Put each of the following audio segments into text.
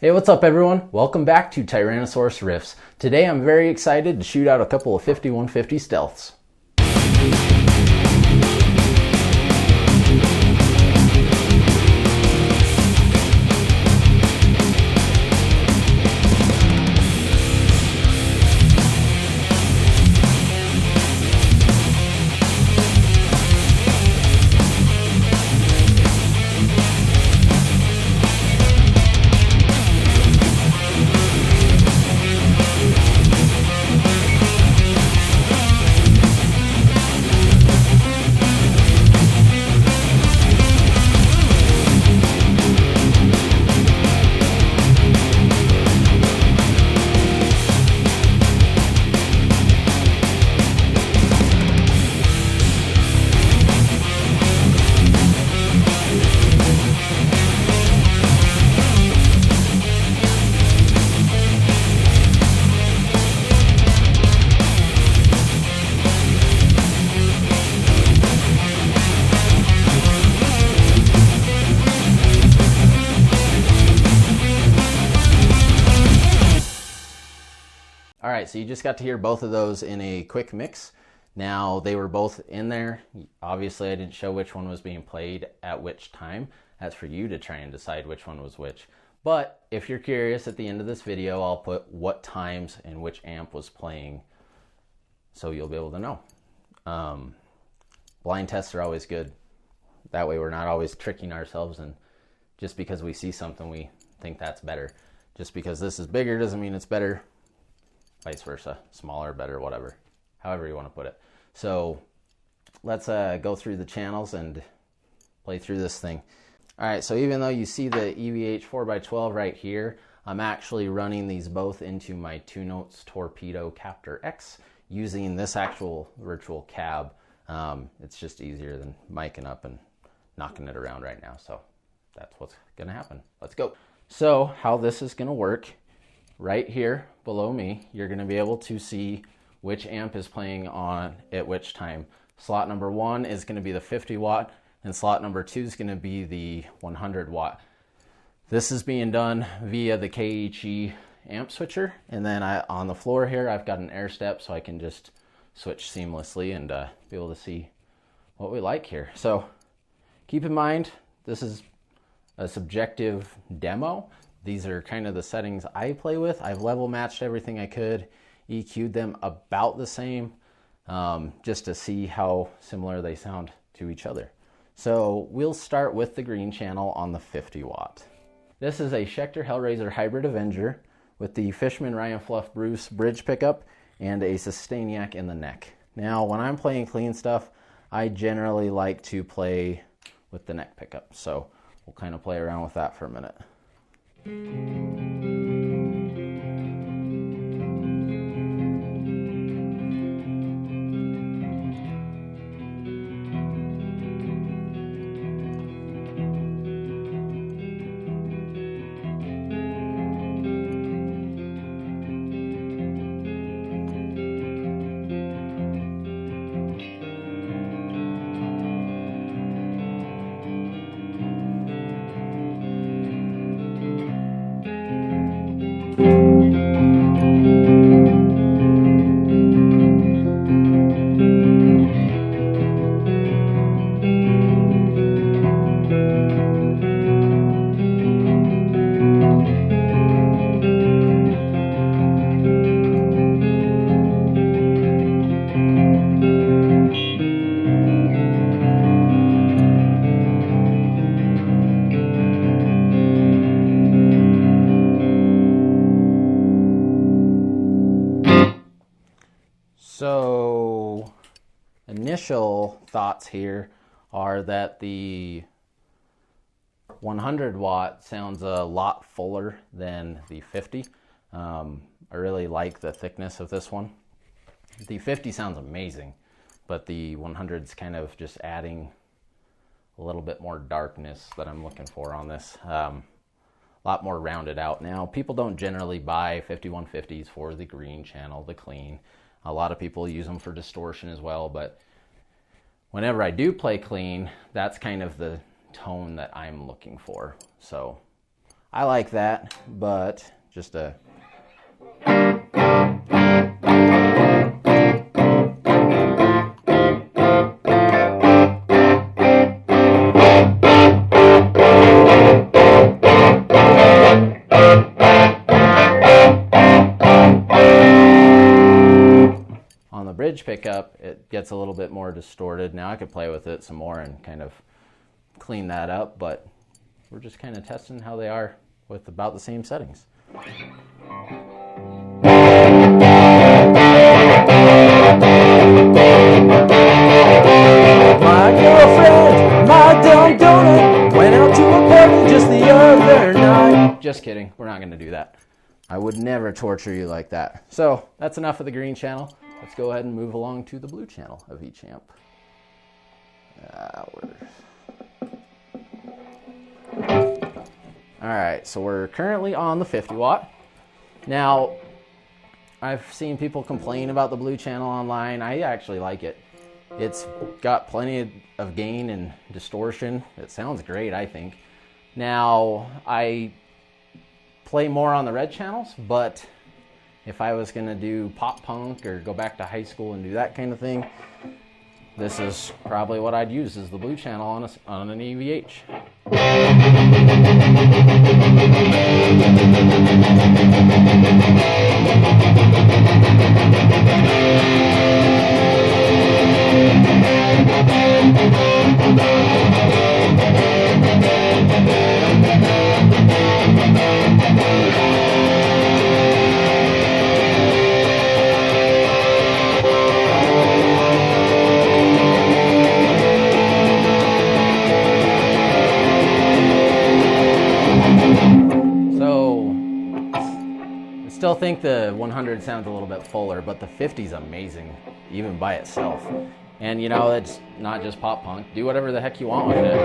Hey, what's up everyone? Welcome back to Tyrannosaurus Riffs. Today I'm very excited to shoot out a couple of 5150 stealths. Alright, so you just got to hear both of those in a quick mix. Now, they were both in there. Obviously, I didn't show which one was being played at which time. That's for you to try and decide which one was which. But if you're curious, at the end of this video, I'll put what times and which amp was playing, so you'll be able to know. Blind tests are always good. That way we're not always tricking ourselves, and just because we see something, we think that's better. Just because this is bigger doesn't mean it's better. Vice versa, smaller, better, whatever, however you want to put it. So let's go through the channels and play through this thing. All right, so even though you see the EVH 4x12 right here, I'm actually running these both into my Notes Torpedo Captor X using this actual virtual cab. It's just easier than miking up and knocking it around right now. So that's what's gonna happen. Let's go. So how this is gonna work, right here below me, you're going to be able to see which amp is playing on at which time. Slot number 1 is going to be the 50 watt, and slot number 2 is going to be the 100 watt. This is being done via the KHE amp switcher, and then on the floor here I've got an air step, so I can just switch seamlessly and be able to see what we like here. So keep in mind, this is a subjective demo. These are kind of the settings I play with. I've level matched everything I could, EQ'd them about the same, just to see how similar they sound to each other. So we'll start with the green channel on the 50 watt. This is a Schecter Hellraiser Hybrid Avenger with the Fishman Ryan Fluff Bruce bridge pickup and a Sustainiac in the neck. Now, when I'm playing clean stuff, I generally like to play with the neck pickup. So we'll kind of play around with that for a minute. So initial thoughts here are that the 100 watt sounds a lot fuller than the 50. I really like the thickness of this one. The 50 sounds amazing, but the 100's kind of just adding a little bit more darkness that I'm looking for on this. A lot more rounded out. Now, people don't generally buy 5150s for the green channel, the clean. A lot of people use them for distortion as well, but whenever I do play clean, that's kind of the tone that I'm looking for. So I like that, but just a... On the bridge pickup, it gets a little bit more distorted. Now I could play with it some more and kind of clean that up, but we're just kind of testing how they are with about the same settings. My girlfriend, my dumb donut, went out to a party just the other night. Just kidding, we're not going to do that. I would never torture you like that. So that's enough of the green channel. Let's go ahead and move along to the blue channel of each amp. Alright, so we're currently on the 50 watt. Now, I've seen people complain about the blue channel online. I actually like it. It's got plenty of gain and distortion. It sounds great, I think. Now, I play more on the red channels, but if I was going to do pop punk or go back to high school and do that kind of thing, this is probably what I'd use, is the blue channel on an EVH. Still think the 100 sounds a little bit fuller, but the 50 is amazing, even by itself. And you know, it's not just pop punk. Do whatever the heck you want with it.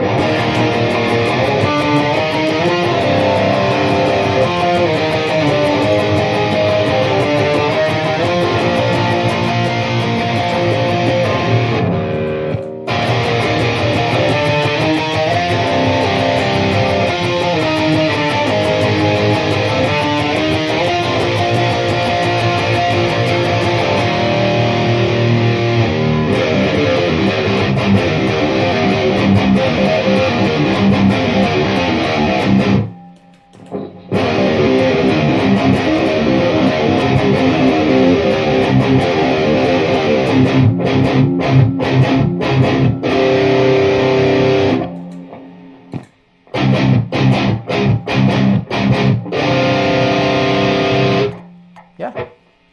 Yeah,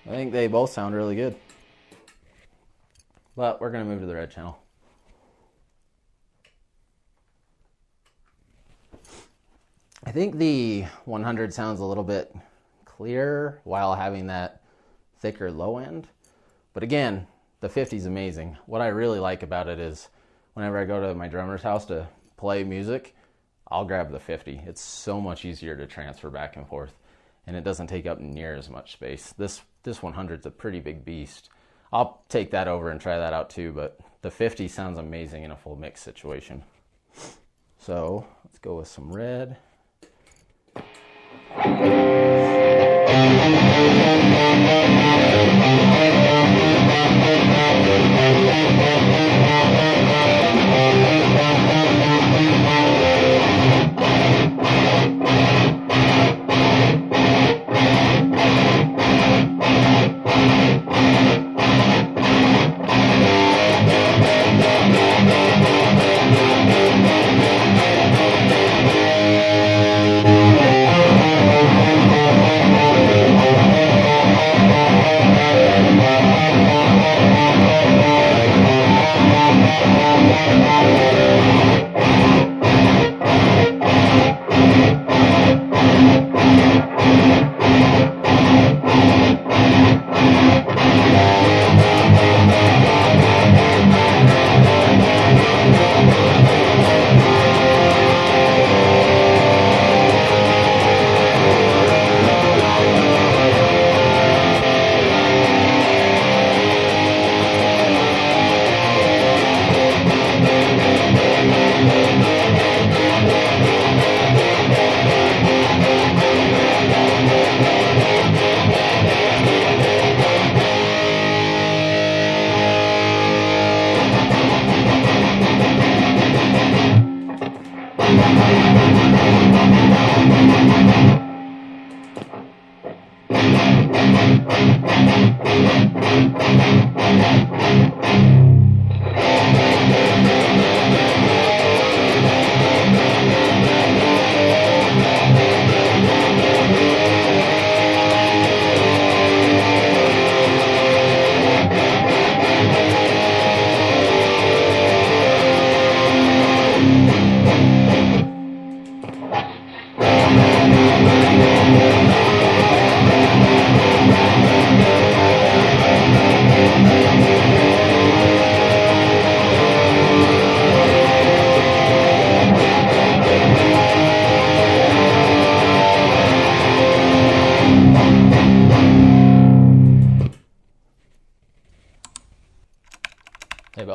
I think they both sound really good. But we're going to move to the red channel. I think the 100 sounds a little bit clearer while having that thicker low end. But again, the 50 is amazing. What I really like about it is whenever I go to my drummer's house to play music, I'll grab the 50. It's so much easier to transfer back and forth, and it doesn't take up near as much space. This 100 is a pretty big beast. I'll take that over and try that out too, but the 50 sounds amazing in a full mix situation. So let's go with some red.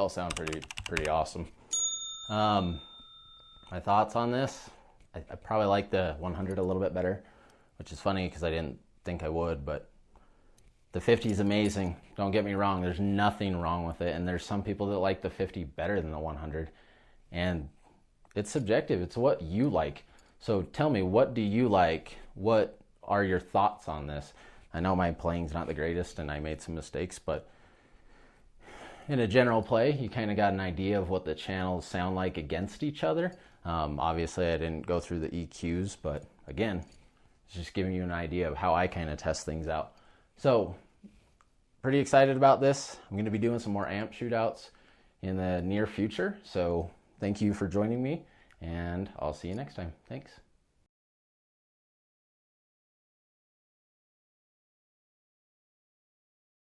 all sound pretty awesome. My thoughts on this, I probably like the 100 a little bit better, which is funny because I didn't think I would, but the 50 is amazing. Don't get me wrong, there's nothing wrong with it, and there's some people that like the 50 better than the 100, and it's subjective. It's what you like. So tell me, what do you like? What are your thoughts on this? I know my playing's not the greatest and I made some mistakes, but in a general play, you kind of got an idea of what the channels sound like against each other. Obviously, I didn't go through the EQs, but again, it's just giving you an idea of how I kind of test things out. So, pretty excited about this. I'm going to be doing some more amp shootouts in the near future. So, thank you for joining me, and I'll see you next time. Thanks.